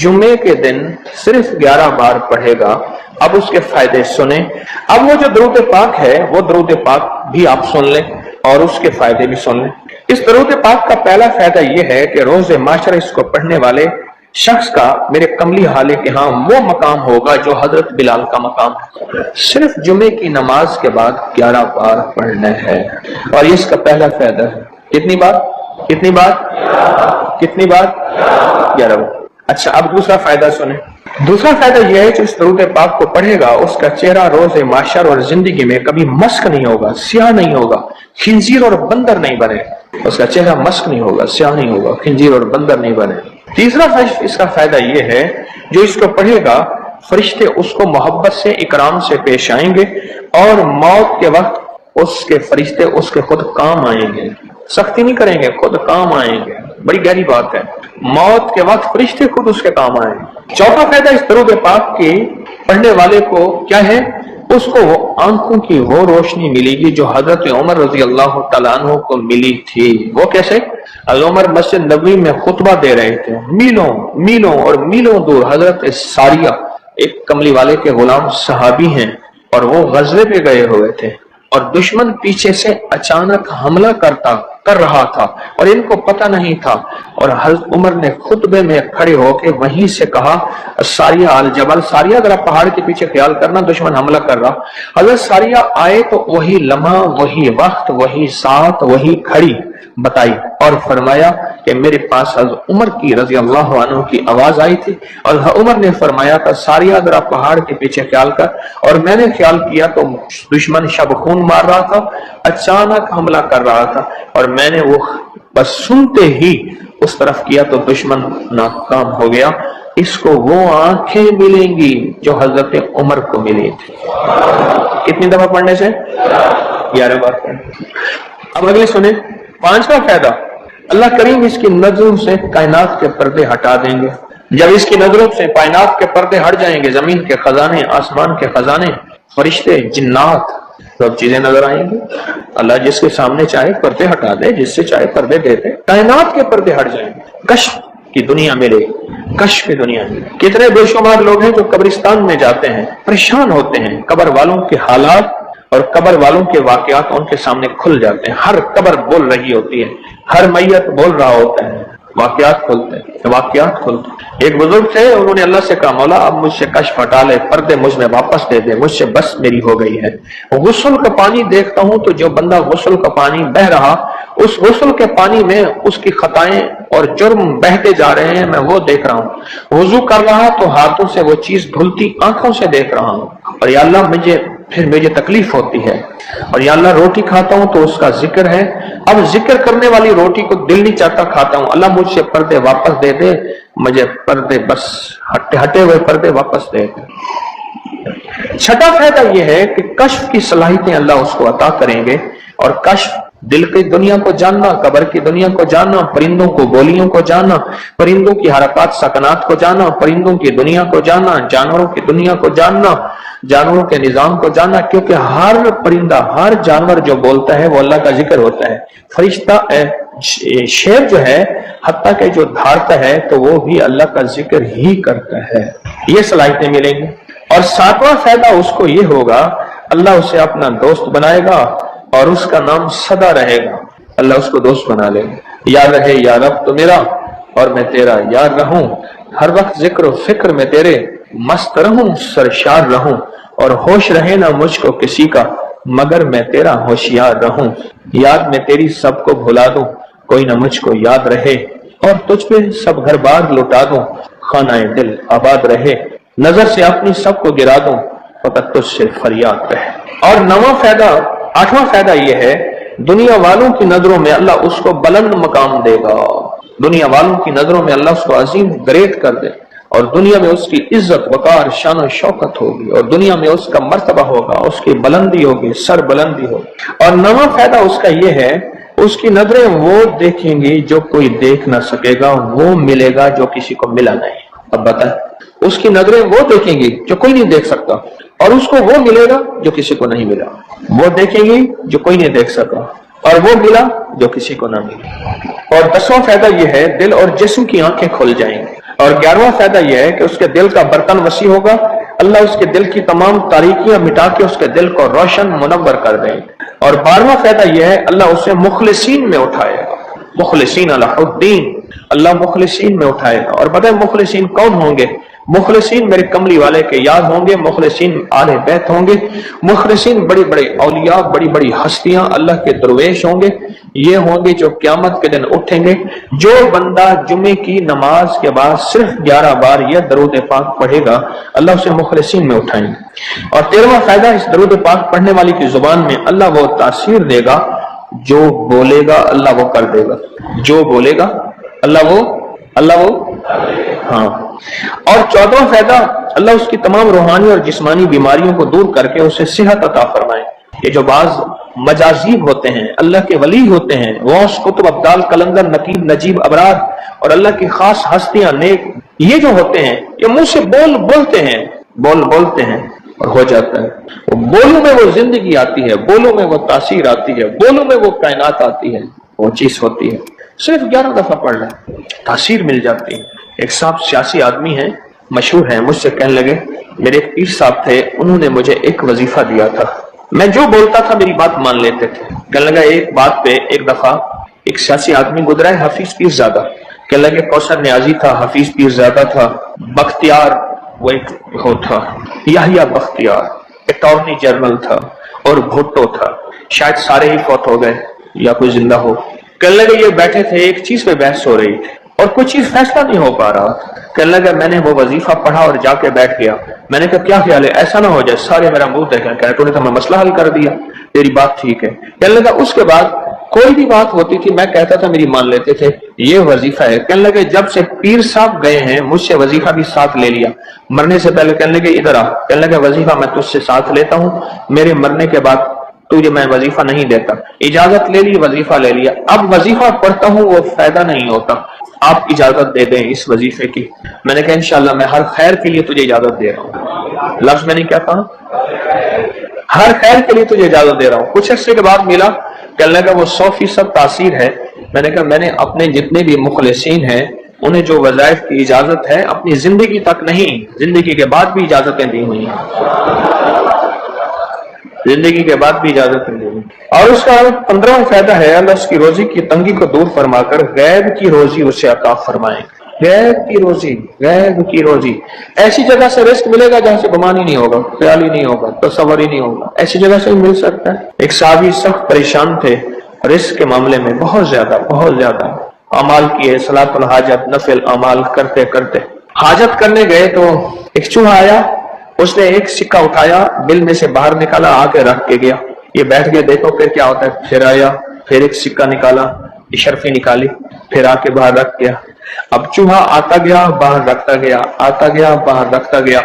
جمعے کے دن صرف 11 بار پڑھے گا۔ اب اس کے فائدے سنیں۔ اب وہ جو درود پاک ہے وہ درود پاک بھی آپ سن لیں اور اس کے فائدے بھی سن لیں۔ اس درود پاک کا پہلا فائدہ یہ ہے کہ روز معاشرہ اس کو پڑھنے والے شخص کا میرے کملی حالے کے ہاں وہ مقام ہوگا جو حضرت بلال کا مقام ہے۔ صرف جمعے کی نماز کے بعد 11 بار پڑھنا ہے اور اس کا پہلا فائدہ ہے۔ کتنی بار؟ کتنی بار؟ کتنی بار؟ 11 بار۔ اچھا، اب دوسرا فائدہ سنیں۔ دوسرا فائدہ یہ ہے جو اس درود پاک کو پڑھے گا اس کا چہرہ روز محشر اور زندگی میں کبھی مسک نہیں ہوگا، سیاہ نہیں ہوگا، خنزیر اور بندر نہیں بنے۔ اس کا چہرہ مسک نہیں ہوگا، سیاہ نہیں ہوگا، خنزیر اور بندر نہیں بنے۔ تیسرا اس کا فائدہ یہ ہے جو اس کو پڑھے گا فرشتے اس کو محبت سے اکرام سے پیش آئیں گے اور موت کے وقت اس کے فرشتے اس کے خود کام آئیں گے، سختی نہیں کریں گے، خود کام آئیں گے۔ بڑی گہری بات ہے، موت کے وقت فرشتے خود اس کے کام آئیں گے۔ چوتھا فائدہ اس درود پاک کے پڑھنے والے کو کیا ہے؟ اس کو وہ آنکھوں کی وہ روشنی ملے گی جو حضرت عمر رضی اللہ تعالیٰ عنہ کو ملی تھی۔ وہ کیسے؟ حضرت عمر مسجد نبوی میں خطبہ دے رہے تھے، میلوں میلوں اور میلوں دور حضرت ساریہ ایک کملی والے کے غلام صحابی ہیں اور وہ غزوے پہ گئے ہوئے تھے اور دشمن پیچھے سے اچانک حملہ کر رہا تھا اور ان کو پتہ نہیں تھا، اور حضرت عمر نے خطبے میں کھڑے ہو کے وہیں سے کہا ساریہ الجبل، ساریہ ذرا پہاڑ کے پیچھے خیال کرنا، دشمن حملہ کر رہا۔ حضرت ساریہ آئے تو وہی لمحہ، وہی وقت، وہی ساتھ، وہی کھڑی بتائی اور فرمایا کہ میرے پاس حضرت عمر کی رضی اللہ عنہ کی آواز آئی تھی اور عمر نے فرمایا تھا ساریہ ذرا پہاڑ کے پیچھے خیال کر، اور میں نے خیال کیا تو دشمن شب خون مار رہا تھا، اچانک حملہ کر رہا تھا، اور میں نے وہ بس سنتے ہی اس طرف کیا تو دشمن ناکام ہو گیا۔ اس کو وہ آنکھیں ملیں گی جو حضرت عمر کو ملی تھی۔ کتنی دفعہ پڑھنے سے؟ 11 بار پڑھنے۔ اب اگلے سنیں، پانچواں فائدہ، اللہ کریم اس کی نظروں سے کائنات کے پردے ہٹا دیں گے۔ جب اس کی نظروں سے کائنات کے پردے ہٹ جائیں گے، زمین کے خزانے، آسمان کے خزانے، فرشتے، جنات، سب چیزیں نظر آئیں گی۔ اللہ جس کے سامنے چاہے پردے ہٹا دے، جس سے چاہے پردے دے دے، کائنات کے پردے ہٹ جائیں گے۔ کشف کی دنیا ملے، کشف کی دنیا ملے۔ کتنے بے شمار لوگ ہیں جو قبرستان میں جاتے ہیں، پریشان ہوتے ہیں، قبر والوں کے حالات اور قبر والوں کے واقعات ان کے سامنے کھل جاتے ہیں۔ ہر قبر بول رہی ہوتی ہے، ہر میت بول رہا ہوتا ہے، واقعات کھلتے ہیں، واقعات کھلتے ہیں۔ ایک بزرگ تھے، انہوں نے اللہ سے کہا مولا اب مجھ سے کشف ہٹا لے، پردے مجھ میں واپس دے دے، مجھ سے بس میری ہو گئی ہے۔ غسل کا پانی دیکھتا ہوں تو جو بندہ غسل کا پانی بہ رہا، اس غسل کے پانی میں اس کی خطائیں اور جرم بہتے جا رہے ہیں، میں وہ دیکھ رہا ہوں۔ وضو کر رہا تو ہاتھوں سے وہ چیز دھلتی آنکھوں سے دیکھ رہا ہوں، اور یا اللہ مجھے تکلیف ہوتی ہے، اور یا اللہ روٹی کھاتا ہوں تو اس کا ذکر ہے، اب ذکر کرنے والی روٹی کو دل نہیں چاہتا کھاتا ہوں، اللہ مجھ سے پردے واپس دے دے، مجھے پردے بس ہٹے ہوئے پردے واپس دے دے۔ چھٹا فائدہ یہ ہے کہ کشف کی صلاحیتیں اللہ اس کو عطا کریں گے، اور کشف دل کی دنیا کو جاننا، قبر کی دنیا کو جاننا، پرندوں کو بولیوں کو جاننا، پرندوں کی حرکات سکنات کو جاننا، پرندوں کی دنیا کو جاننا، جانوروں کی دنیا کو جاننا، جانوروں کے نظام کو جاننا، کیونکہ ہر پرندہ، ہر جانور جو بولتا ہے وہ اللہ کا ذکر ہوتا ہے۔ فرشتہ شیر جو ہے حتیٰ کہ جو دھارتا ہے تو وہ بھی اللہ کا ذکر ہی کرتا ہے۔ یہ صلاحیتیں ملیں گی۔ اور ساتواں فائدہ اس کو یہ ہوگا، اللہ اسے اپنا دوست بنائے گا اور اس کا نام سدا رہے گا۔ اللہ اس کو دوست بنا لے گا۔ یار رہے یا رب تو میرا اور میں تیرا یار رہوں، ہر وقت ذکر و فکر میں تیرے مست رہوں، سرشار رہوں، اور ہوش رہے نہ مجھ کو کسی کا مگر میں تیرا ہوشیار رہوں۔ یاد میں تیری سب کو بھلا دوں، کوئی نہ مجھ کو یاد رہے، اور تجھ پہ سب گھر بار لوٹا دوں، خانہ دل آباد رہے، نظر سے اپنی سب کو گرا دوں، فقط تجھ سے فریاد رہے۔ اور آٹھواں فائدہ یہ ہے، دنیا والوں کی نظروں میں اللہ اس کو بلند مقام دے گا، دنیا والوں کی نظروں میں اللہ اس کو عظیم گریٹ کر دے، اور دنیا میں اس کی عزت وقار شان و شوکت ہوگی، اور دنیا میں اس کا مرتبہ ہوگا، اس کی بلندی ہوگی، سر بلندی ہوگی۔ اور نواں فائدہ اس کا یہ ہے، اس کی نظریں وہ دیکھیں گی جو کوئی دیکھ نہ سکے گا، وہ ملے گا جو کسی کو ملا نہیں۔ اب بتائیں، اس کی نظریں وہ دیکھیں گی جو کوئی نہیں دیکھ سکتا، اور اس کو وہ ملے گا جو کسی کو نہیں ملا۔ وہ دیکھیں گی جو کوئی نہیں دیکھ سکا، اور وہ ملا جو کسی کو نہ ملا۔ اور 10واں فائدہ یہ ہے، دل اور جسم کی آنکھیں کھل جائیں گی۔ اور 11واں فائدہ یہ ہے کہ اس کے دل کا برتن وسیع ہوگا، اللہ اس کے دل کی تمام تاریکیاں مٹا کے اس کے دل کو روشن منور کر دیں گے۔ اور 12واں فائدہ یہ ہے اللہ اسے مخلصین میں اٹھائے گا، مخلصین علی الدین، اللہ مخلصین میں اٹھائے گا۔ اور پتہ ہے مخلصین کون ہوں گے؟ مخلصین میرے کملی والے کے یاد ہوں گے، مخلصین آل بیت ہوں گے، مخلصین بڑی بڑی اولیاء، بڑی بڑی ہستیاں اللہ کے درویش ہوں گے، یہ ہوں گے جو قیامت کے دن اٹھیں گے۔ جو بندہ جمعے کی نماز کے بعد صرف 11 بار یہ درود پاک پڑھے گا اللہ اسے مخلصین میں اٹھائیں گے۔ اور 13واں فائدہ، اس درود پاک پڑھنے والی کی زبان میں اللہ وہ تاثیر دے گا، جو بولے گا اللہ وہ کر دے گا، جو بولے گا اللہ وہ ہاں۔ اور 14واں فائدہ، اللہ اس کی تمام روحانی اور جسمانی بیماریوں کو دور کر کے اسے صحت عطا فرمائے۔ یہ جو بعض مجازیب ہوتے ہیں، اللہ کے ولی ہوتے ہیں، غوث، قطب، ابدال، قلندر، نقیب، نجیب، ابرار اور اللہ کی خاص ہستیاں، نیک، یہ جو ہوتے ہیں یہ منہ سے بولتے ہیں اور ہو جاتا ہے۔ بولوں میں وہ زندگی آتی ہے، بولوں میں وہ تاثیر آتی ہے، بولوں میں وہ کائنات آتی ہے، وہ چیز ہوتی ہے۔ صرف 11 دفعہ پڑھ رہا تاثیر مل جاتی ہے۔ ایک صاحب سیاسی آدمی ہیں، مشہور ہیں، مجھ سے کہنے لگے میرے ایک پیر صاحب تھے، انہوں نے مجھے ایک وظیفہ دیا تھا، میں جو بولتا تھا میری بات مان لیتے تھے۔ کہنے لگا ایک بات پہ ایک دفعہ ایک سیاسی آدمی گزرا ہے، حفیظ پیر زادہ، کہنے لگے کوثر نیازی تھا، حفیظ پیر زادہ تھا، بختیار وہ ایک ہو تھا، یحییٰ بختیار اٹارنی جنرل تھا، اور بھٹو تھا، شاید سارے ہی فوت ہو گئے یا کوئی زندہ ہو۔ کہنے لگے یہ بیٹھے تھے، ایک چیز پہ بحث ہو رہی تھی اور کوئی چیز فیصلہ نہیں ہو پا رہا۔ کہنے لگا میں نے وہ وظیفہ پڑھا اور جا کے بیٹھ گیا، میں نے کہا کیا خیال ہے، ایسا نہ ہو جائے سارے میرا منہ دیکھیں، کہہ تو نے تو ہمیں مسئلہ حل کر دیا، تیری بات ٹھیک ہے۔ کہنے لگا اس کے بعد کوئی بھی بات ہوتی تھی میں کہتا تھا میری مان لیتے تھے، یہ وظیفہ ہے۔ کہنے لگے جب سے پیر صاحب گئے ہیں مجھ سے وظیفہ بھی ساتھ لے لیا، مرنے سے پہلے کہنے لگے ادھر آ، کہنے لگا وظیفہ میں تجھ سے ساتھ لیتا ہوں، میرے مرنے کے بعد تجھے میں وظیفہ نہیں دیتا، اجازت لے لی، وظیفہ لے لیا، اب وظیفہ پڑھتا ہوں وہ فائدہ نہیں ہوتا، آپ اجازت دے دیں اس وظیفے کی۔ میں نے کہا انشاءاللہ میں ہر خیر کے لیے تجھے اجازت دے رہا ہوں، لفظ میں نے کیا کہا، ہر خیر کے لیے تجھے اجازت دے رہا ہوں۔ کچھ عرصے کے بعد ملا، کہنے لگا وہ 100% تاثیر ہے۔ میں نے کہا میں نے اپنے جتنے بھی مخلصین ہیں انہیں جو وظائف کی اجازت ہے اپنی زندگی تک نہیں، زندگی کے بعد بھی اجازتیں دی ہوئی ہیں، زندگی کے بعد بھی اجازت دی ہوئی۔ اور اس کا 15واں فائدہ ہے اللہ اس کی روزی کی تنگی کو دور فرما کر غیب کی روزی اسے عطا فرمائے۔ غیب کی روزی ایسی جگہ سے رزق ملے گا جہاں سے گمان ہی نہیں ہوگا، خیال ہی نہیں ہوگا، تصور ہی نہیں ہوگا، ایسی جگہ سے مل سکتا ہے۔ ایک صحابی سخت پریشان تھے رزق کے معاملے میں، بہت زیادہ اعمال کیے، صلاۃ الحاجت، نفل اعمال کرتے کرتے حاجت کرنے گئے تو ایک چوہا آیا، اس نے ایک سکہ اٹھایا، بل میں سے باہر نکالا، آ کے رکھ کے گیا، یہ بیٹھ گئے دیکھو پھر کیا ہوتا ہے، پھر آیا، پھر ایک سکہ نکالا، اشرفی نکالی، پھر آ کے باہر رکھ گیا۔ اب چوہا آتا گیا باہر رکھتا گیا، آتا گیا باہر رکھتا گیا،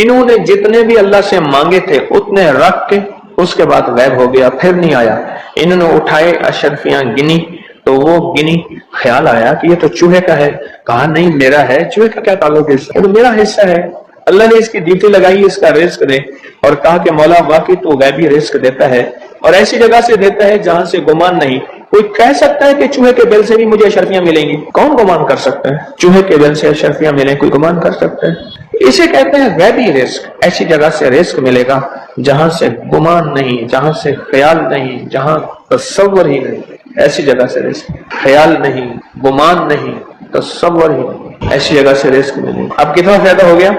انہوں نے جتنے بھی اللہ سے مانگے تھے اتنے رکھ کے اس کے بعد غائب ہو گیا، پھر نہیں آیا۔ انہوں نے اٹھائے اشرفیاں گنی تو وہ گنی، خیال آیا کہ یہ تو چوہے کا ہے، کہا نہیں میرا ہے، چوہے کا کیا تعلق ہے، یہ تو میرا حصہ ہے۔ اللہ نے اس کی ڈیوٹی لگائی اس کا رزق دے، اور کہا کہ مولا واقعی تو غیبی رزق دیتا ہے اور ایسی جگہ سے دیتا ہے جہاں سے گمان نہیں۔ کوئی کہہ سکتا ہے کہ چوہے کے بل سے بھی مجھے اشرفیاں ملیں گی؟ کون گمان کر سکتا ہے چوہے کے بل سے اشرفیاں ملیں؟ کوئی گمان کر سکتا ہے؟ اسے کہتے ہیں غیبی رزق، ایسی جگہ سے رزق ملے گا جہاں سے گمان نہیں، جہاں سے خیال نہیں، جہاں تصور ہی نہیں، ایسی جگہ سے رزق، خیال نہیں، گمان نہیں، تصور ہی نہیں، ایسی جگہ سے رزق ملے گا۔ اب کتنا فائدہ ہو گیا؟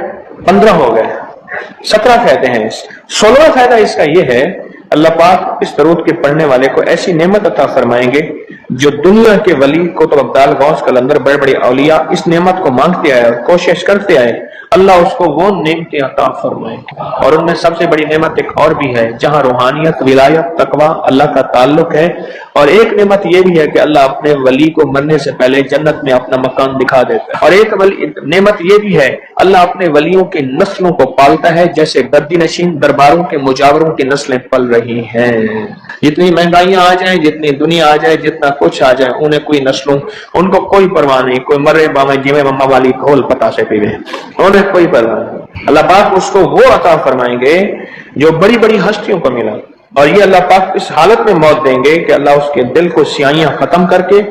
15 ہو گئے، 17 فائدے ہیں اس۔ 16واں فائدہ اس کا یہ ہے اللہ پاک اس درود کے پڑھنے والے کو ایسی نعمت عطا فرمائیں گے جو دنیا کے ولی قطب ابدال غوث قلندر بڑے بڑے اولیاء اس نعمت کو مانگتے آئے اور کوشش کرتے آئے، اللہ اس کو وہ نعمتیں عطا فرمائیں گے۔ اور ان میں سب سے بڑی نعمت ایک اور بھی ہے جہاں روحانیت، ولایت، تقوی، اللہ کا تعلق ہے، اور ایک نعمت یہ بھی ہے کہ اللہ اپنے ولی کو مرنے سے پہلے جنت میں اپنا مکان دکھا دیتا ہے، اور ایک نعمت یہ بھی ہے اللہ اپنے ولیوں کی نسلوں کو پالتا ہے جیسے گدی نشین درباروں کے مجاوروں کی نسلیں پل رہی ہیں۔ جتنی مہنگائیاں آ جائیں، جتنی دنیا آ جائے، جتنا کچھ آ جائے، انہیں کوئی نسلوں، ان کو کوئی پرواہ نہیں، کوئی مرے باویں جیویں مما والی گھول پتا سے پیوے، انہیں کوئی پرواہ نہیں۔ اللہ پاک اس کو وہ عطا فرمائیں گے جو بڑی بڑی ہستیوں کو ملا، اور یہ اللہ پاک اس حالت میں موت دیں گے کہ اللہ اس کے دل کو سیاہیاں ختم کر کے،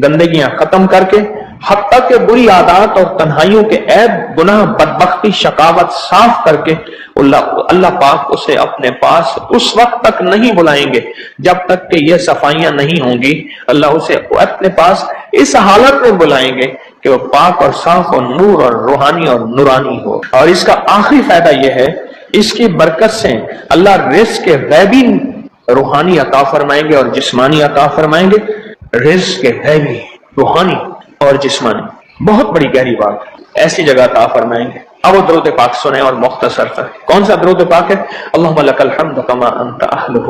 گندگیاں ختم کر کے حتیٰ کہ بری عادات اور تنہائیوں کے عیب، گناہ، بدبختی، شقاوت صاف کر کے اللہ پاک اسے اپنے پاس اس وقت تک نہیں بلائیں گے جب تک کہ یہ صفائیاں نہیں ہوں گی۔ اللہ اسے اپنے پاس اس حالت میں بلائیں گے کہ وہ پاک اور صاف اور نور اور روحانی اور نورانی ہو۔ اور اس کا آخری فائدہ یہ ہے، اس کی برکت سے اللہ رزق کے غیبی روحانی عطا فرمائیں گے اور جسمانی عطا فرمائیں گے۔ رزق کے غیبی روحانی اور جسمانی، بہت بڑی گہری بات، ایسی جگہ عطا فرمائیں گے۔ اب وہ درود پاک سنیں اور مختصر ہے۔ کون سا درود پاک ہے؟ اللہم لک الحمد کما انت اہلہ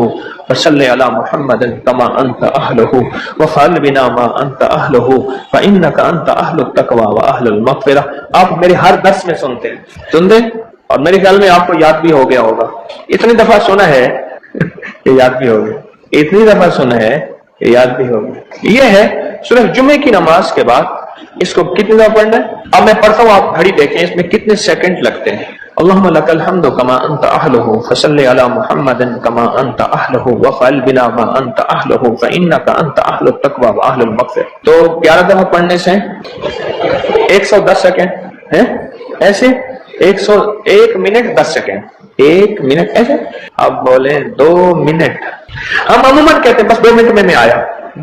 وصلی علی محمد کما انت اہلہ وفعل بنا ما انت اہلہ فانک انت اہل التقوی واہل المغفرہ۔ آپ میرے ہر درس میں سنتے اور میرے خیال میں آپ کو یاد بھی ہو گیا ہوگا۔ اتنی دفعہ سنا ہے کہ یاد بھی ہو گیا، اتنی دفعہ سنا ہے کہ یاد بھی ہو گیا۔ یہ ہے صرف جمعے کی نماز کے بعد اس کو کتنی دفعہ پڑھنا ہے؟ اب میں پڑھتا ہوں، آپ گھڑی دیکھیں اس میں کتنے سیکنڈ لگتے ہیں۔ اللہم لک الحمد کما انت اہلہ فصلی علی محمد کما انت اہلہ وفعل بنا ما انت اہلہ فانک انت اہل التقوی واہل المغفرہ۔ تو 11 دفعہ پڑھنے سے 110 سیکنڈ ہے، ایسے 101 منٹ 10 سیکنڈ، 1 منٹ ایسے۔ اب بولیں 2 منٹ، ہم عموماً کہتے ہیں بس 2 منٹ میں آیا،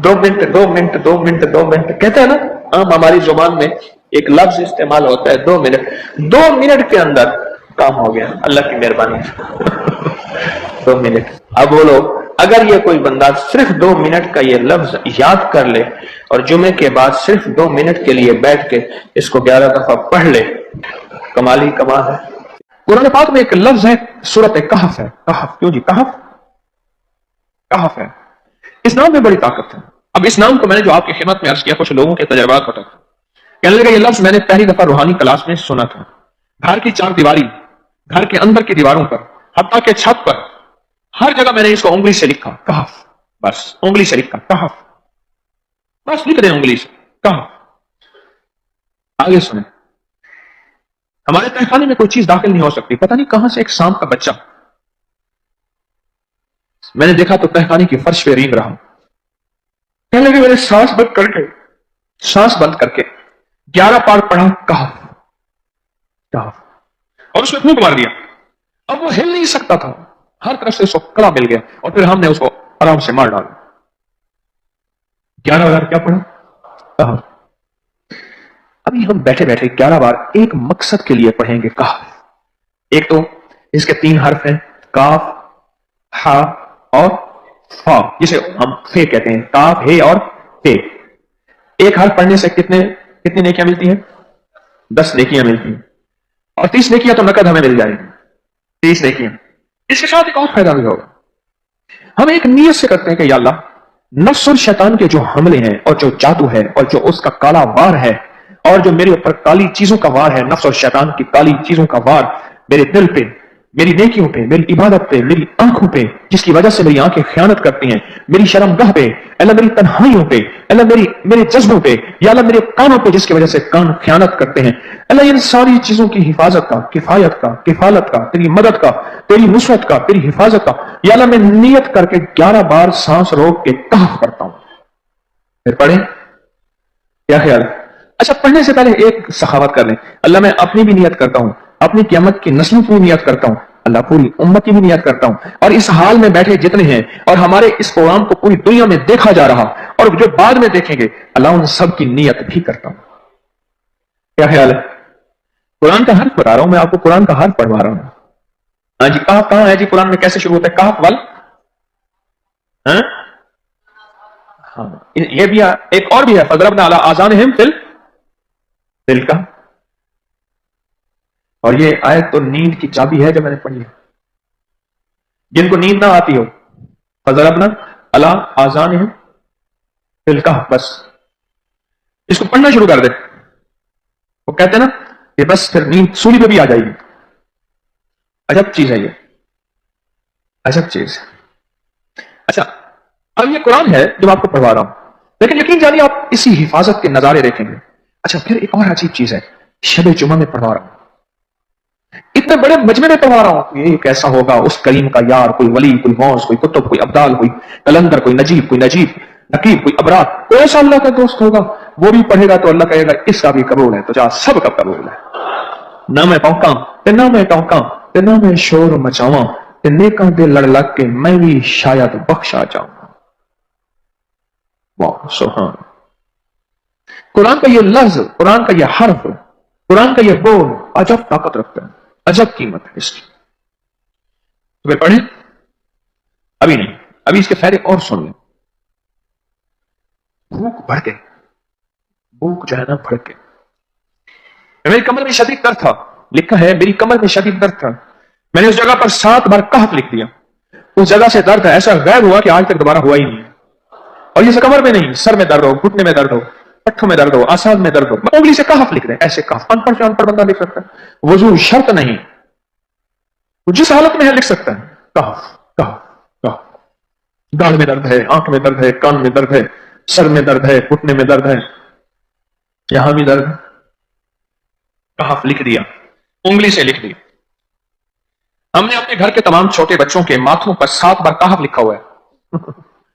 2 منٹ 2 منٹ 2 منٹ 2 منٹ کہتے ہیں نا، عام ہماری زبان میں ایک لفظ استعمال ہوتا ہے 2 منٹ۔ 2 منٹ کے اندر کام ہو گیا، اللہ کی مہربانی۔ 2 منٹ۔ اب بولو، اگر یہ کوئی بندہ صرف 2 منٹ کا یہ لفظ یاد کر لے اور جمعے کے بعد صرف 2 منٹ کے لیے بیٹھ کے اس کو 11 دفعہ پڑھ لے، کمال ہی کمال ہے۔ قرآن پاک میں ایک لفظ ہے، سورۃ کہف ہے۔ کہف، کیوں جی کہف؟ کہف ہے، اس نام میں بڑی طاقت ہے۔ اب اس نام کو میں نے جو آپ کی خدمت میں عرض کیا، کچھ لوگوں کے تجربات بتا، کہنے لگا یہ لفظ میں نے پہلی دفعہ روحانی کلاس میں سنا تھا۔ گھر کی 4 دیواری، گھر کے اندر کی دیواروں پر، حتیٰ کہ چھت پر، ہر جگہ میں نے اس کو انگلی سے لکھا، کہف، بس انگلی سے لکھا کہف، بس لکھ دیں انگلی سے کہف۔ آگے سنیں، ہمارے تہخانے میں کوئی چیز داخل نہیں ہو سکتی، پتہ نہیں کہاں سے ایک سانپ کا بچہ میں نے دیکھا تو تہخانے کی فرش پہ رینگ رہا۔ کہنے لگے میں نے سانس بند کر کے 11 بار پڑھا کہف کہف، اور اس میں پھونک مار دیا۔ اب وہ ہل نہیں سکتا تھا، ہر طرف سے اس کو کڑا مل گیا، اور پھر ہم نے اس کو آرام سے مار ڈالا۔ 11 بار کیا پڑھا؟ کہف۔ ابھی ہم بیٹھے بیٹھے 11 بار ایک مقصد کے لیے پڑھیں گے کہف۔ ایک تو اس کے 3 حرف ہیں، کاف، ہا اور فا، جسے ہم فے کہتے ہیں، کاف، ہے اور فے۔ ایک حرف پڑھنے سے کتنی نیکیاں ملتی ہیں؟ 10 نیکیاں ملتی ہیں، اور 30 نیکیاں تو نقد ہمیں مل جائیں گی، 30 نیکیاں۔ اس کے ساتھ ایک اور فائدہ بھی ہوگا، ہم ایک نیت سے کرتے ہیں کہ یا اللہ، نفس اور شیطان کے جو حملے ہیں اور جو جادو ہے اور جو اس کا کالا وار ہے اور جو میرے اوپر کالی چیزوں کا وار ہے، نفس اور شیطان کی کالی چیزوں کا وار میرے دل پہ، میری نیکیوں پہ، میری عبادت پہ، میری آنکھوں پہ، جس کی وجہ سے میری آنکھیں خیانت کرتی ہیں، میری شرمگاہ پہ، اللہ میری تنہائیوں پہ، اللہ میرے جذبوں پہ، یا اللہ میرے کانوں پہ جس کی وجہ سے کان خیانت کرتے ہیں، اللہ ان ساری چیزوں کی حفاظت کا، کفایت کا، کفالت کا، تیری مدد کا، تیری نصرت کا، تیری حفاظت کا، یا اللہ میں نیت کر کے 11 بار سانس روک کے کہف کرتا ہوں۔ پھر پڑھیں، کیا خیال ہے؟ اچھا، پڑھنے سے پہلے ایک سخاوت کر لیں، اللہ میں اپنی بھی نیت کرتا ہوں، اپنی قیامت کی نسلوں کی نیت کرتا ہوں، اللہ پوری امت کی بھی نیت کرتا ہوں، اور اس حال میں بیٹھے جتنے ہیں اور ہمارے اس پروگرام کو پوری دنیا میں دیکھا جا رہا اور جو بعد میں دیکھیں گے، اللہ ان سب کی نیت بھی کرتا ہوں۔ کیا خیال ہے؟ قرآن کا حرف بتا رہا ہوں میں آپ کو، قرآن کا حرف پڑھوا رہا ہوں۔ ہاں جی، کہف کہاں ہے جی؟ قرآن میں کیسے شروع ہوتا ہے؟ کہف ول، ہاں یہ بھی ایک اور بھی ہے، فضربنا علی آذانہم فی الکہف، اور یہ آیت تو نیند کی چابی ہے جو میں نے پڑھی ہے۔ جن کو نیند نہ آتی ہو، فضربنا علی آذانہم فی الکہف، بس اس کو پڑھنا شروع کر دے، وہ کہتے ہیں نا کہ بس پھر نیند سولی پہ بھی آ جائے گی۔ عجب چیز ہے یہ، عجب چیز۔ اچھا، اب یہ قرآن ہے جو آپ کو پڑھوا رہا ہوں، لیکن یقین جانیے آپ اسی حفاظت کے نظارے دیکھیں گے۔ اچھا، پھر ایک اور عجیب چیز ہے، شب جمعہ میں پڑھوا رہا ہوں، اتنے بڑے مجمع میں پڑھوا رہا ہوں، یہ کیسا ہوگا اس کریم کا یار، کوئی ولی، کوئی غوث، کوئی قطب، کوئی ابدال، کوئی کلندر، کوئی نجیب، کوئی نجیب، نقیب، کوئی ابرار، کوئی ایسا اللہ کا دوست ہوگا وہ بھی پڑھے گا تو اللہ کہے گا اس کا بھی قبول ہے، تو جا سب کا قبول ہے۔ نہ میں ٹونکاں تے نہ میں ٹونکاں تے نہ میں شور مچاواں تے نیکاں دے لڑ لگ کے میں بھی شاید بخشا جاؤں۔ واہ سبحان۔ قرآن کا یہ لفظ، قرآن کا یہ حرف، قرآن کا یہ بول عجب طاقت رکھتا ہے، عجب قیمت ہے اس کی۔ تو پھر پڑھیں؟ ابھی نہیں، ابھی اس کے فائدے اور سن لیں۔ بھوک بڑھ گئی، بھوک جو ہے نا بڑھ گئی۔ میری کمر میں شدید درد تھا، لکھا ہے میری کمر میں شدید درد تھا، میں نے اس جگہ پر 7 بار کہف لکھ دیا۔ اس جگہ سے درد ایسا غائب ہوا کہ آج تک دوبارہ ہوا ہی نہیں۔ اور یہ کمر میں نہیں، سر میں درد ہو، گھٹنے میں درد ہو، پٹھوں میں درد ہو، آسان میں درد ہو، انگلی سے کہف لکھ دیں، ایسے کہف ان پڑھ سے ان پڑھ بندہ لکھ سکتا ہے، وضو شرط نہیں، وہ جس حالت میں ہے لکھ سکتا ہے۔ کہف کہف کہف، گاڑ میں درد ہے، آنکھ میں درد ہے، کان میں درد ہے، سر میں درد ہے، گھٹنے میں درد ہے، یہاں بھی درد، کہف لکھ دیا، انگلی سے لکھ دیا۔ ہم نے اپنے گھر کے تمام چھوٹے بچوں کے ماتھوں پر 7 بار کہف لکھا ہوا ہے۔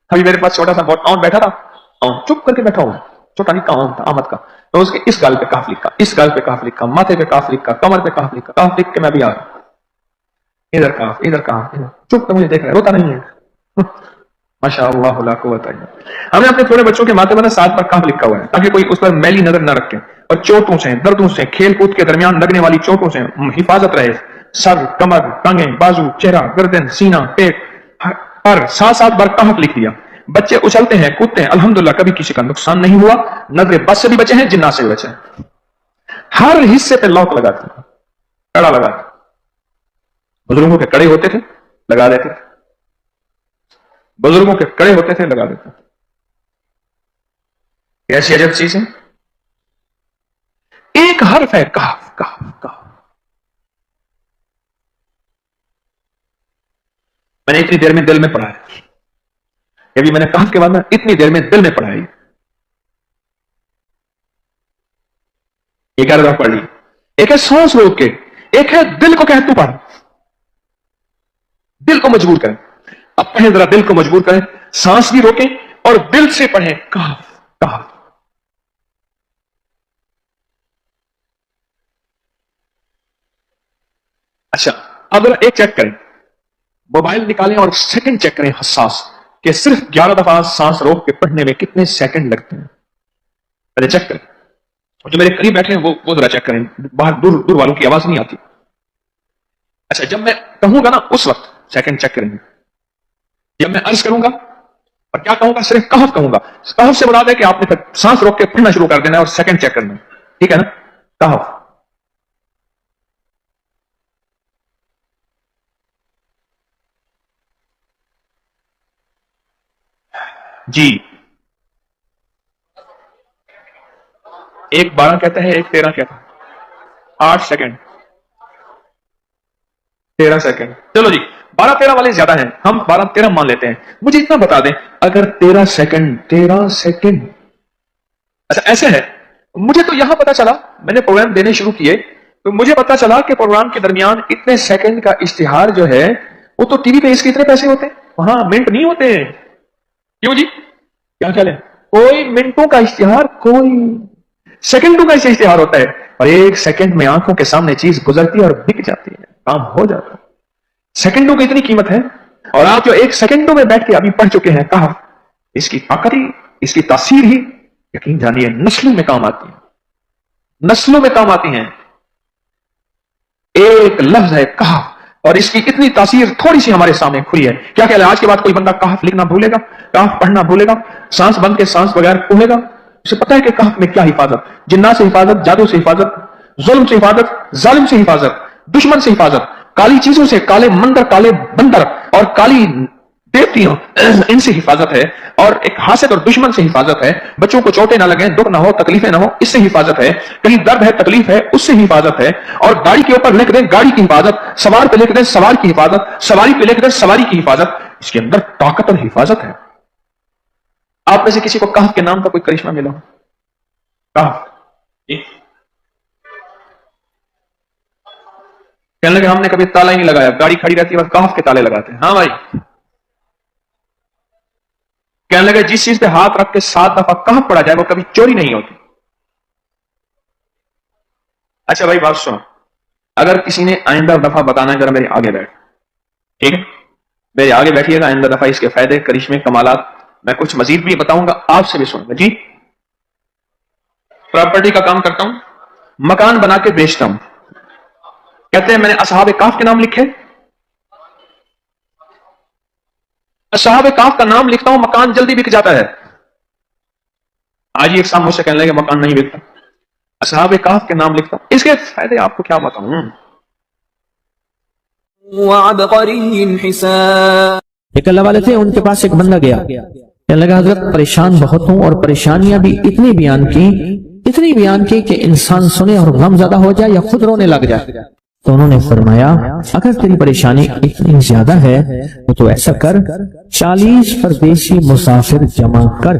ابھی میرے پاس چھوٹا سا بہت آؤن بیٹھا تھا، چپ کر کے بیٹھا ہوا، چھوٹا نہیں آؤن تھا، آمد کا، تو اس کے اس گال پہ کہف لکھا، اس گال پہ کہف لکھا، ماتھے پہ کہف لکھا، کمر پہ کہف لکھا، کہف لکھ کے میں بھی آ رہا، ادھر کہف ادھر کہف، چپ کر مجھے دیکھ رہا ہے، روتا نہیں ہے۔ ماشاء اللہ لا قوت الا باللہ۔ ہم نے اپنے چھوٹے بچوں کے ماتھے پر 7 بار کہف لکھا ہوا ہے تاکہ کوئی اس پر میلی نظر نہ رکھے، اور چوٹوں سے، دردوں سے، کھیل کود کے درمیان لگنے والی چوٹوں سے حفاظت رہے۔ سر، کمر، ٹانگیں، بازو، چہرہ، گردن، سینہ، پیٹ پر 7 بار کہف لکھ دیا۔ بچے اچھلتے ہیں، کودتے ہیں، الحمدللہ کبھی کسی کا نقصان نہیں ہوا، نظر بس سے بھی بچے ہیں، جنات سے بھی بچے ہیں۔ ہر حصے پہ لاک لگاتے ہیں، کڑا لگاتے، بزرگوں کے کڑے ہوتے تھے لگا دیتے تھے، بزرگوں کے کڑے ہوتے تھے لگا دیتے تھے۔ ایسی عجب چیز ہے، ایک حرف ہے کہف کہف کہف۔ میں نے اتنی دیر میں دل میں پڑھا ہے، ابھی میں نے کہف کے بعد میں اتنی دیر میں دل میں پڑھا ہے، یہ کیا رہا پڑھ لی۔ ایک ہے سانس روک کے، ایک ہے دل کو کہہ تو پڑھ، دل کو مجبور کریں۔ اب پڑھیں ذرا، دل کو مجبور کریں، سانس بھی روکیں اور دل سے پڑھیں کہف کہف۔ اچھا اب ذرا ایک چیک کریں، موبائل نکالیں اور سیکنڈ چیک کریں حساس، کہ صرف 11 دفعہ سانس روک کے پڑھنے میں کتنے سیکنڈ لگتے ہیں، پہلے چیک کریں۔ جو میرے قریب بیٹھے ہیں وہ ذرا چیک کریں، باہر دور دور والوں کی آواز نہیں آتی۔ اچھا جب میں کہوں گا نا اس وقت سیکنڈ چیک کریں گے، جب میں عرض کروں گا اور کیا کہوں گا، صرف کہف کہوں گا، کہف سے مراد ہے کہ آپ نے سانس روک کے پڑھنا شروع کر دینا ہے اور سیکنڈ چیک کرنا ہے، ٹھیک ہے نا؟ کہف۔ جی ایک 12 کہتا ہے، ایک 13 کہتا ہے، 8 سیکنڈ، 13 سیکنڈ، چلو جی 12-13 والے زیادہ ہیں، ہم 12-13 مان لیتے ہیں۔ مجھے اتنا بتا دیں، اگر 13 سیکنڈ، اچھا ایسے ہے، مجھے تو یہاں پتا چلا، میں نے پروگرام دینے شروع کیے تو مجھے پتا چلا کہ پروگرام کے درمیان اتنے سیکنڈ کا اشتہار جو ہے وہ تو ٹی وی پہ اس کے اتنے پیسے ہوتے ہیں، وہاں منٹ نہیں ہوتے، کیوں جی؟ کیا خیال ہے؟ کوئی منٹوں کا اشتہار، کوئی سیکنڈوں کا اشتہار ہوتا ہے، اور 1 سیکنڈ میں آنکھوں کے سامنے چیز گزرتی ہے اور بک جاتی ہے، کام ہو جاتا ہے۔ سیکنڈوں کی اتنی قیمت ہے، اور آپ جو 1 سیکنڈوں میں بیٹھ کے ابھی پڑھ چکے ہیں کہف، اس کی طاقت ہی، اس کی تاثیر ہی یقین جانیے نسلوں میں کام آتی ہے، نسلوں میں کام آتی ہیں۔ ایک لفظ ہے کہف، اور اس کی اتنی تاثیر تھوڑی سی ہمارے سامنے کھلی ہے۔ کیا خیال ہے آج کے بعد کوئی بندہ کہف لکھنا بھولے گا، کہف پڑھنا بھولے گا، سانس بند کے سانس بغیر پڑھے گا؟ اسے پتا ہے کہ کہف میں کیا حفاظت، جنات سے حفاظت، جادو سے حفاظت، ظلم سے حفاظت، ظالم سے حفاظت، دشمن سے حفاظت، کالی چیزوں سے، کالے مندر، کالے بندر اور کالی دیوتیوں، ان سے حفاظت ہے، اور ایک حاسد اور دشمن سے حفاظت ہے، بچوں کو چوٹیں نہ لگیں، دکھ نہ ہو، تکلیفیں نہ ہو، اس سے حفاظت ہے، کہیں درد ہے، تکلیف ہے، اس سے حفاظت ہے، اور گاڑی کے اوپر لکھ دیں گاڑی کی حفاظت، سوار پہ لکھ دیں سوار کی حفاظت، سواری پہ لکھ دیں سواری کی حفاظت، اس کے اندر طاقت اور حفاظت ہے۔ آپ میں سے کسی کو کہف کے نام کا کوئی کرشمہ ملا ہو؟ کہف کہنے لگے ہم نے کبھی تالا ہی نہیں لگایا، گاڑی کھڑی رہتی ہے بس کہف کے تالے لگاتے ہیں۔ ہاں بھائی، کہنے لگے جس چیز پہ ہاتھ رکھ کے 7 دفعہ کہف پڑا جائے وہ کبھی چوری نہیں ہوتی۔ اچھا بھائی بات سنو، اگر کسی نے آئندہ دفعہ بتانا ہے ذرا میرے آگے بیٹھ، ٹھیک ہے، میرے آگے بیٹھیے گا، آئندہ دفعہ اس کے فائدے، کرشمے، کمالات میں کچھ مزید بھی بتاؤں گا، آپ سے بھی سنوں گا. جی پراپرٹی کا کام کرتا ہوں، مکان بنا کے بیچتا ہوں. کہتے ہیں میں نے اصحاب کہف کے نام لکھے، اصحاب کہف کا نام لکھتا ہوں، مکان جلدی بک جاتا ہے. آج ہی ایک صاحب مجھ سے کہنے لگے مکان نہیں بکتا، اصحاب کہف کے نام لکھتا ہوں. اس کے فائدے آپ کو کیا بتاؤں. وعبقری حسان. ایک اللہ والے تھے، ان کے پاس ایک بندہ گیا، کہنے لگا حضرت پریشان بہت ہوں، اور پریشانیاں بھی اتنی بیان کی کہ انسان سنے اور غم زدہ ہو جائے یا خود رونے لگ جائے. تو انہوں نے فرمایا اگر تیری پریشانی اتنی زیادہ ہے تو ایسا کر، 40 پردیسی مسافر جمع کر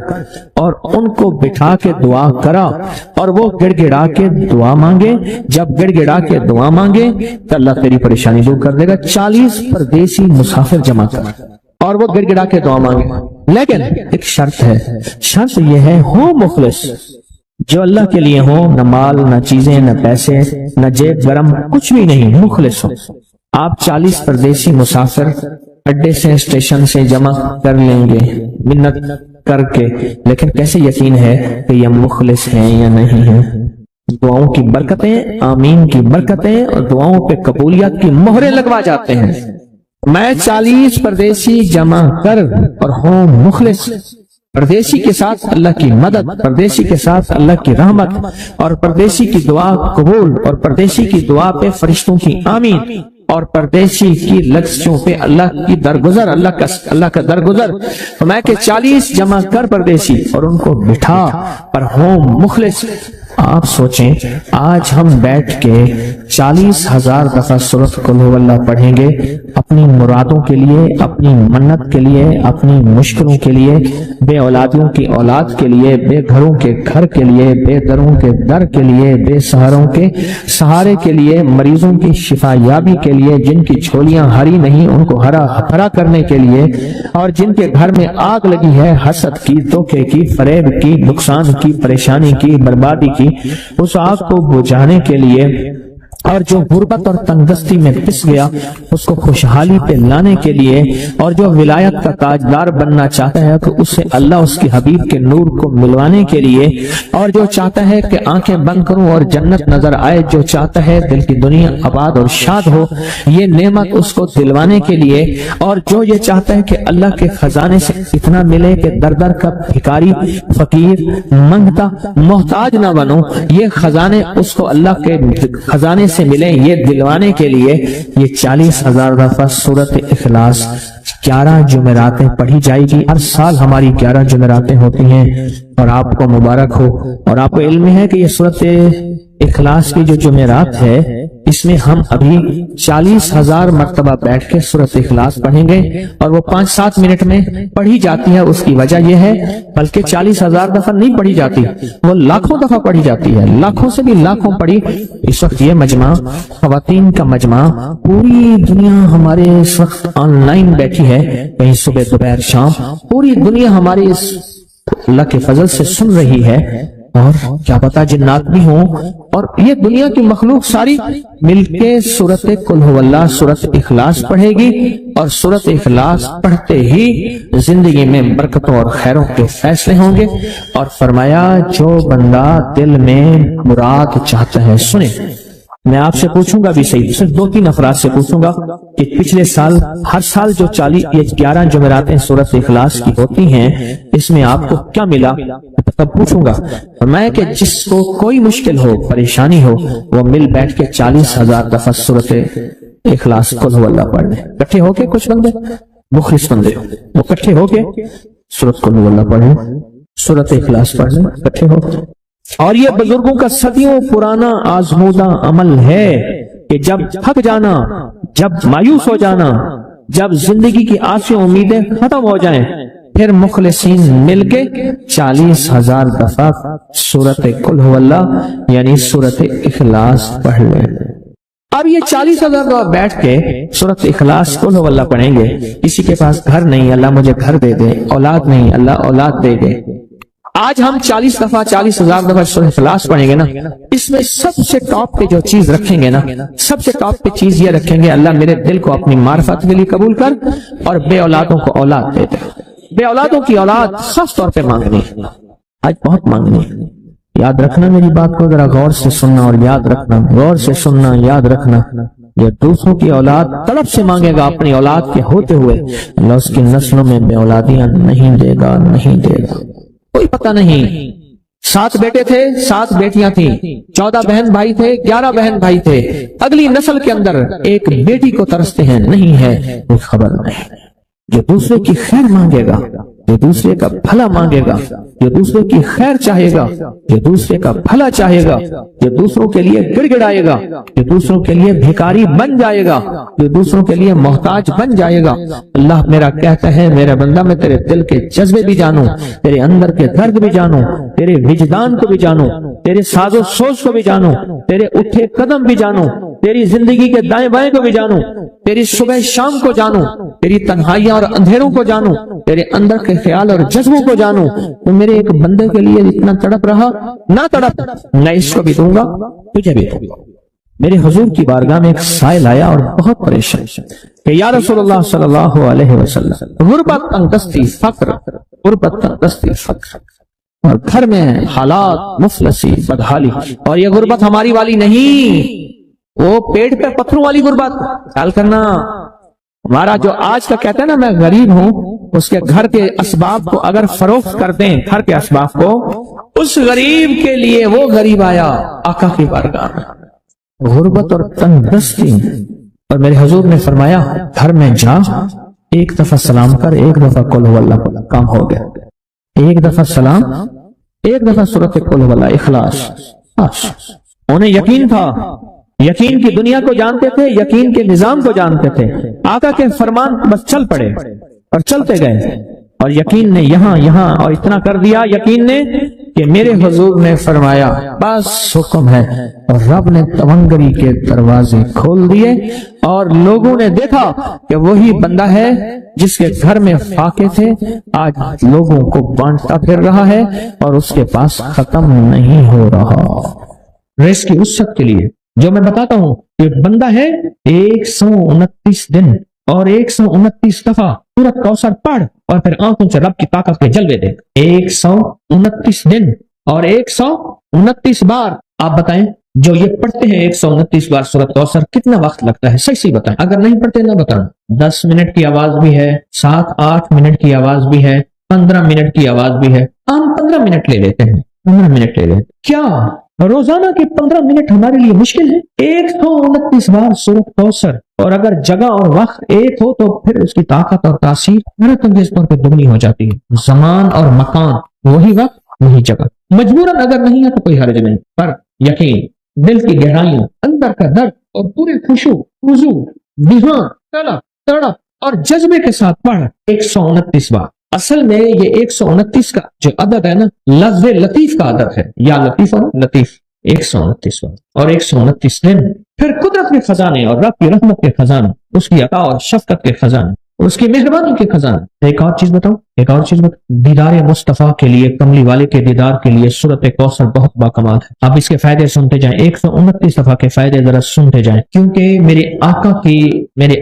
اور ان کو بٹھا کے دعا کرا، اور وہ گڑ گڑا کے دعا مانگے. جب گڑ گڑا کے دعا مانگے تو اللہ تیری پریشانی دور کر دے گا. 40 پردیسی مسافر جمع کر اور وہ گڑ گڑا کے دعا مانگے، لیکن ایک شرط ہے. شرط یہ ہے ہو مخلص، جو اللہ کے لیے ہو، نہ مال، نہ چیزیں، نہ پیسے، نہ جیب گرم، کچھ بھی نہیں، مخلص ہو. آپ 40 پردیسی مسافر اڈے سے، اسٹیشن سے جمع کر لیں گے منت کر کے، لیکن کیسے یقین ہے کہ یہ مخلص ہیں یا نہیں ہیں؟ دعاؤں کی برکتیں، آمین کی برکتیں اور دعاؤں پہ قبولیت کی مہریں لگوا جاتے ہیں. میں 40 پردیسی جمع کر اور ہوں مخلص. پردیسی کے ساتھ اللہ کی مدد، پردیسی کے ساتھ اللہ کی رحمت، اور پردیسی کی دعا قبول، اور پردیسی کی دعا پہ فرشتوں کی آمین، اور پردیسی کی لفظوں پہ اللہ کی درگزر، اللہ کا درگزر. تو میں کہ 40 جمع کر پردیسی اور ان کو بٹھا پر ہوں مخلص. آپ سوچیں آج ہم بیٹھ کے 40,000 دفعہ سورۃ قل ہو اللہ پڑھیں گے اپنی مرادوں کے لیے، اپنی منت کے لیے، اپنی مشکلوں کے لیے، بے اولادیوں کی اولاد کے لیے، بے گھروں کے گھر کے لیے، بے دروں کے در کے لیے، بے سہاروں کے سہارے کے لیے، مریضوں کی شفا یابی کے لیے، جن کی جھولیاں ہری نہیں ان کو ہرا بھرا کرنے کے لیے، اور جن کے گھر میں آگ لگی ہے حسد کی، دھوکے کی، فریب کی، نقصان کی، پریشانی کی، بربادی کی، اس آگ کو بجھانے کے لیے، اور جو غربت اور تنگدستی میں پس گیا اس کو خوشحالی پہ لانے کے لیے، اور جو ولایت کا تاجدار بننا چاہتا ہے تو اسے اللہ اس کے حبیب کے نور کو ملوانے کے لیے، اور جو چاہتا ہے کہ آنکھیں بند کروں اور جنت نظر آئے، جو چاہتا ہے دل کی دنیا آباد اور شاد ہو، یہ نعمت اس کو دلوانے کے لیے، اور جو یہ چاہتا ہے کہ اللہ کے خزانے سے اتنا ملے کہ در در کا بھکاری، فقیر، منگتا، محتاج نہ بنو، یہ خزانے اس کو اللہ کے خزانے سے ملے، یہ دلوانے کے لیے یہ 40,000 دفعہ سورۃ اخلاص 11 جمعراتیں پڑھی جائے گی. ہر سال ہماری 11 جمعراتیں ہوتی ہیں، اور آپ کو مبارک ہو. اور آپ کو علم ہے کہ یہ سورۃ اخلاص کی جو جمعرات ہے اس میں ہم ابھی 40,000 مرتبہ بیٹھ کے سورۃ اخلاص پڑھیں گے، اور وہ 5-7 منٹ میں پڑھی جاتی ہے. اس کی وجہ یہ ہے بلکہ 40,000 دفعہ نہیں پڑھی جاتی، وہ لاکھوں دفعہ پڑھی جاتی ہے، لاکھوں سے بھی لاکھوں پڑھی. اس وقت یہ مجمع، خواتین کا مجمع، پوری دنیا ہمارے اس وقت آن لائن بیٹھی ہے، کہیں صبح دوپہر شام، پوری دنیا ہماری اس اللہ کے فضل سے سن رہی ہے. اور کیا پتا جنات بھی ہوں، اور یہ دنیا کی مخلوق ساری مل کے سورۃ قل ہو اللہ، سورۃ اخلاص پڑھے گی، اور سورۃ اخلاص پڑھتے ہی زندگی میں برکتوں اور خیروں کے فیصلے ہوں گے. اور فرمایا جو بندہ دل میں مراد چاہتا ہے سنے. میں آپ سے پوچھوں گا بھی صحیح، صرف 2-3 افراد سے پوچھوں گا کہ پچھلے سال ہر سال جو 11 جمعراتیں سورۃ اخلاص کی ہوتی ہیں اس میں آپ کو کیا ملا، تب پوچھوں گا. میں کہ جس کو کوئی مشکل ہو، پریشانی ہو، وہ مل بیٹھ کے 40,000 دفعہ سورۃ اخلاص قل ہو اللہ پڑھ لیں. اکٹھے ہو کے کچھ بندے مخلص بندے وہ اکٹھے ہو کے سورۃ قل ہو اللہ پڑھیں، سورۃ اخلاص پڑھ لیں اکٹھے ہو. اور یہ بزرگوں کا صدیوں پرانا آزمودہ عمل ہے کہ جب تھک جانا، جب مایوس ہو جانا، جب زندگی کی آسیں امیدیں ختم ہو جائیں، پھر مخلصین مل کے 40,000 دفعہ سورۃ قل ہو اللہ یعنی سورۃ اخلاص پڑھ لیں. اب یہ 40,000 دفعہ بیٹھ کے سورۃ اخلاص قل ہو اللہ پڑھیں گے. کسی کے پاس گھر نہیں، اللہ مجھے گھر دے دے، اولاد نہیں، اللہ اولاد دے دے، آج ہم 40 دفعہ 40,000 دفعہ سورہ اخلاص پڑھیں گے نا، اس میں سب سے ٹاپ پہ جو چیز رکھیں گے نا، سب سے ٹاپ پہ چیز یہ رکھیں گے، اللہ میرے دل کو اپنی معرفت کے لیے قبول کر اور بے اولادوں کو اولاد دے دے۔ بے اولادوں کی اولاد خاص طور پہ مانگنی، آج بہت مانگنی۔ یاد رکھنا میری بات کو ذرا غور سے سننا اور یاد رکھنا، غور سے سننا، یاد رکھنا۔ یہ دوسروں کی اولاد تڑپ سے مانگے گا، اپنی اولاد کے ہوتے ہوئے اللہ اس کی نسلوں میں بے اولادیاں نہیں دے گا، نہیں دے گا۔ کوئی پتہ نہیں، 7 بیٹے تھے، 7 بیٹیاں تھیں، 14 بہن بھائی تھے، 11 بہن بھائی تھے، اگلی نسل کے اندر ایک بیٹی کو ترستے ہیں، نہیں ہے کوئی خبر نہیں۔ جو دوسرے کی خیر مانگے گا، جو دوسرے کا بھلا مانگے گا، جو دوسرے کی خیر چاہے گا، جو دوسرے کا بھلا چاہے گا، جو دوسروں کے لیے گڑ گڑائے گا، جو دوسروں کے لیے بھکاری بن جائے گا، جو دوسروں کے لیے محتاج بن جائے گا، اللہ میرا کہتا ہے میرا بندہ میں تیرے دل کے جذبے بھی جانوں، تیرے اندر کے درد بھی جانوں، تیرے وجدان کو بھی جانوں، تیرے ساز و سوچ کو بھی جانوں، تیرے اٹھے قدم بھی جانوں، تیری زندگی کے دائیں بائیں کو بھی جانوں، تیری صبح شام کو جانوں، تیری تنہائیاں اور اندھیروں کو جانوں، تیرے اندر کے خیال اور جذبوں کو جانوں۔ تو میرے ایک بندے کے لیے اتنا تڑپ رہا، نہ تڑپ، میں اس کو بھی دوں گا، تجھے بھی دوں گا۔ میرے حضور کی بارگاہ میں ایک سائل آیا اور بہت پریشان کہ یا رسول اللہ صلی اللہ علیہ وسلم، غربت، تنگدستی، فقر، غربت، تنگدستی، فقر، اور گھر میں حالات مفلسی، بدحالی، اور یہ غربت ہماری والی نہیں، وہ پیٹ پہ پتھروں والی غربت۔ خیال کرنا، ہمارا جو آج کا کہتا ہے نا میں غریب ہوں، اس کے گھر کے اسباب کو اگر فروخت کر دیں، گھر کے اسباب کو، اس غریب کے لیے وہ غریب آیا آقا کی بارگاہ میں، غربت اور تنگدستی، اور میرے حضور نے فرمایا گھر میں جا، ایک دفعہ سلام کر، ایک دفعہ قل هو اللہ، کام ہو گیا، ایک دفعہ سلام، ایک دفعہ سورۃ قل هو اللہ، اخلاص۔ انہیں یقین تھا، یقین کی دنیا کو جانتے تھے، یقین کے نظام کو جانتے تھے، آقا کے فرمان بس چل پڑے اور چلتے گئے، اور یقین نے یہاں اور اتنا کر دیا، یقین نے کہ میرے حضور نے فرمایا بس حکم ہے، اور رب نے تونگری کے دروازے کھول دیے، اور لوگوں نے دیکھا کہ وہی بندہ ہے جس کے گھر میں فاقے تھے، آج لوگوں کو بانٹتا پھر رہا ہے اور اس کے پاس ختم نہیں ہو رہا۔ ریس کی وسعت کے لیے جو میں بتاتا ہوں کہ بندہ ہے 129 دن اور 129 دفعہ سورۃ کوثر پڑھ اور پھر آنکھوں سے رب کی طاقت کے جلوے دیکھ۔ 129 دن اور 129 بار، آپ بتائیں جو یہ پڑھتے ہیں 129 بار سورۃ کوثر کتنا وقت لگتا ہے؟ صحیح بتائیں، اگر نہیں پڑھتے نہ بتانا۔ 10 منٹ کی آواز بھی ہے، 7-8 منٹ کی آواز بھی ہے، 15 منٹ کی آواز بھی ہے، ہم 15 منٹ لے لیتے ہیں، 15 منٹ لے لیتے۔ کیا روزانہ کے 15 منٹ ہمارے لیے مشکل ہے؟ 129 بار سورۃ کوثر، اور اگر جگہ اور وقت ایک ہو تو پھر اس کی طاقت اور تاثیر حیرت انگیز طور پہ دگنی ہو جاتی ہے۔ زمان اور مکان، وہی وقت وہی جگہ، مجبوراً اگر نہیں ہے تو کوئی حرج نہیں، پر یقین، دل کی گہرائیوں، اندر کا درد اور پورے خشوع، خضوع، دھیان، طلب، تڑپ اور جذبے کے ساتھ پڑھ 129 بار۔ اصل میں یہ 129 کا جو عدد ہے نا، لفظ لطیف کا عدد ہے، یا لطیف اور لطیف، 129 بار اور 129 دن۔ پھر قدرت کے خزانے اور رب کی رحمت کے خزانے، اس کی عطا اور شفقت کے خزانے، اس کی مہربانی کے خزانے۔ ایک اور چیز بتاؤں، دیدار مصطفیٰ کے لیے، کملی والے کے دیدار کے لیے سورۃ کوثر بہت باکمال ہے۔ آپ اس کے فائدے سنتے جائیں، 129 دفعہ کے فائدے ذرا سنتے جائیں، کیونکہ میرے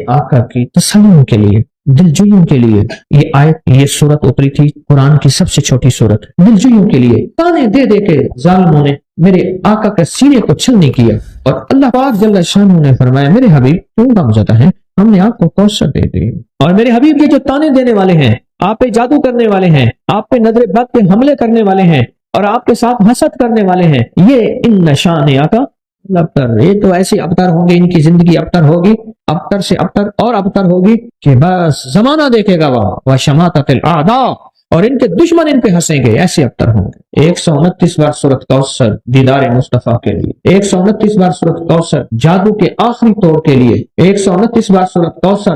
آقا کی تسلیوں کے لیے، دلجوئیوں کے لیے یہ آیت، یہ سورت اتری تھی، قرآن کی سب سے چھوٹی سورت، دلجوئیوں کے لیے۔ تانے دے دے کے ظالموں نے میرے آقا کے سینے کو چھلنی کیا، اور اللہ پاک جل شانہ نے فرمایا میرے حبیب کیوں غم زدہ ہیں، ہم نے آپ کو کوثر دے دی۔ اور میرے حبیب یہ جو تانے دینے والے ہیں، آپ پہ جادو کرنے والے ہیں، آپ پہ نظر بد کے حملے کرنے والے ہیں، اور آپ کے ساتھ حسد کرنے والے ہیں، یہ ان نشان آقا ابتر، یہ تو ایسے ابتر ہوں گے، ان کی زندگی ابتر ہوگی، ابتر سے ابتر اور ابتر ہوگی کہ بس زمانہ دیکھے گا وہ شماتت الاعداء، اور ان کے دشمن ان پہ ہنسیں گے، ایسے ابتر ہوں گے۔ 129 بار سورۃ کوثر دیدار مصطفیٰ کے لیے، 129 بار سورۃ کوثر جادو کے آخری توڑ کے لیے، 129 بار سورۃ کوثر